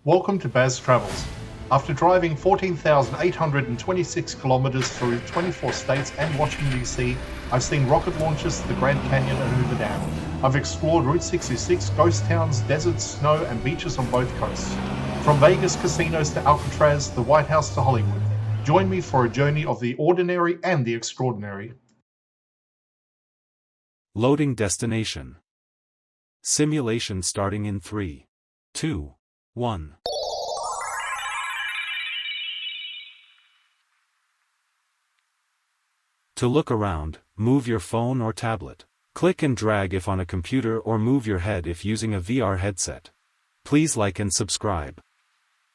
Welcome to Baz Travels. After driving 14,826 kilometers through 24 states and Washington, D.C., I've seen rocket launches to the Grand Canyon and Hoover Dam. I've explored Route 66, ghost towns, deserts, snow, and beaches on both coasts. From Vegas casinos to Alcatraz, the White House to Hollywood. Join me for a journey of the ordinary and the extraordinary. Loading destination. Simulation starting in 3, 2, 1. To look around, move your phone or tablet. Click and drag if on a computer or move your head if using a VR headset. Please like and subscribe.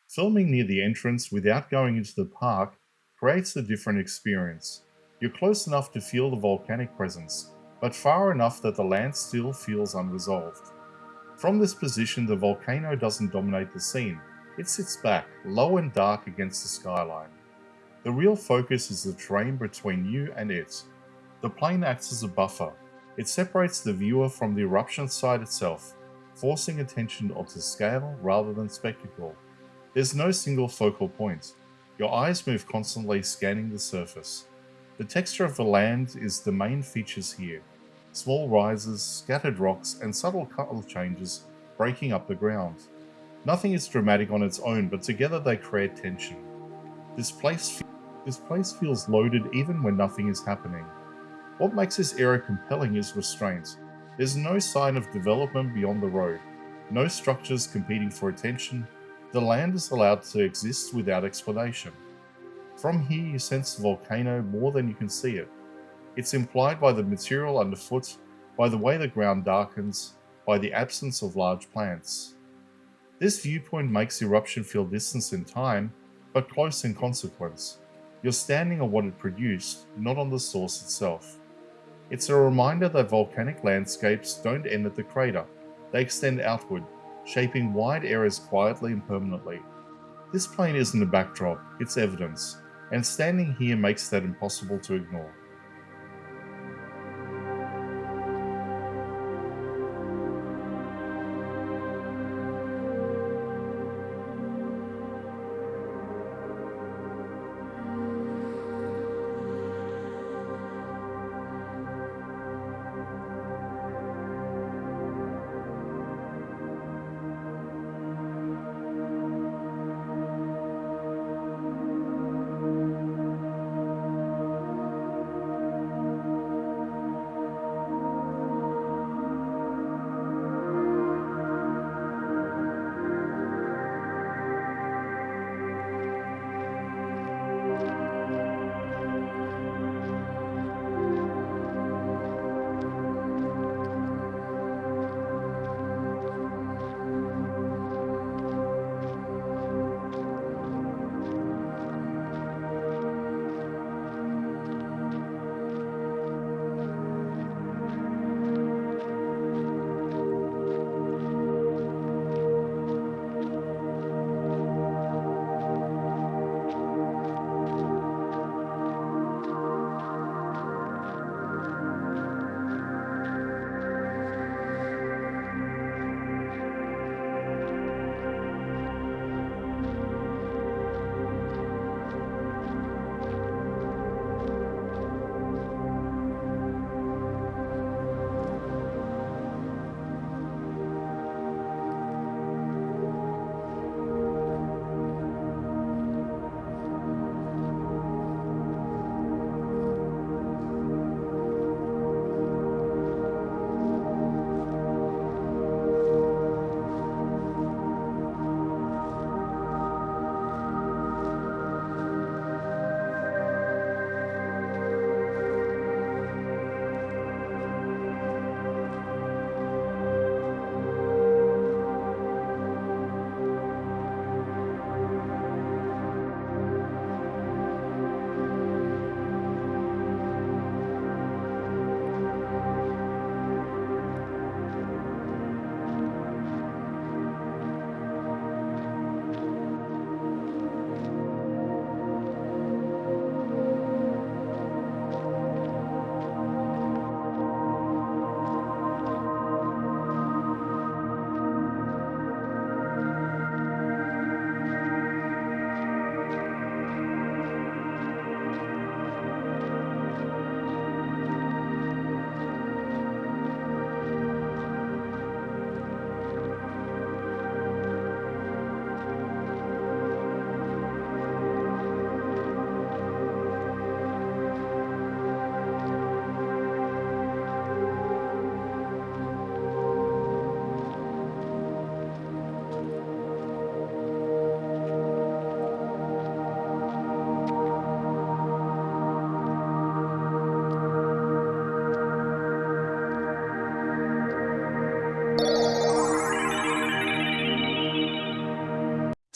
Filming near the entrance without going into the park creates a different experience. You're close enough to feel the volcanic presence, but far enough that the land still feels unresolved. From this position, the volcano doesn't dominate the scene. It sits back, low and dark against the skyline. The real focus is the terrain between you and it. The plane acts as a buffer. It separates the viewer from the eruption site itself, forcing attention onto scale rather than spectacle. There's no single focal point. Your eyes move constantly, scanning the surface. The texture of the land is the main features here. Small rises, scattered rocks, and subtle color changes breaking up the ground. Nothing is dramatic on its own, but together they create tension. This place feels loaded even when nothing is happening. What makes this area compelling is restraint. There's no sign of development beyond the road, no structures competing for attention. The land is allowed to exist without explanation. From here you sense the volcano more than you can see it. It's implied by the material underfoot, by the way the ground darkens, by the absence of large plants. This viewpoint makes eruption feel distant in time, but close in consequence. You're standing on what it produced, not on the source itself. It's a reminder that volcanic landscapes don't end at the crater. They extend outward, shaping wide areas quietly and permanently. This plane isn't a backdrop, it's evidence, and standing here makes that impossible to ignore.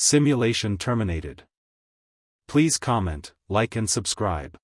Simulation terminated. Please comment, like and subscribe.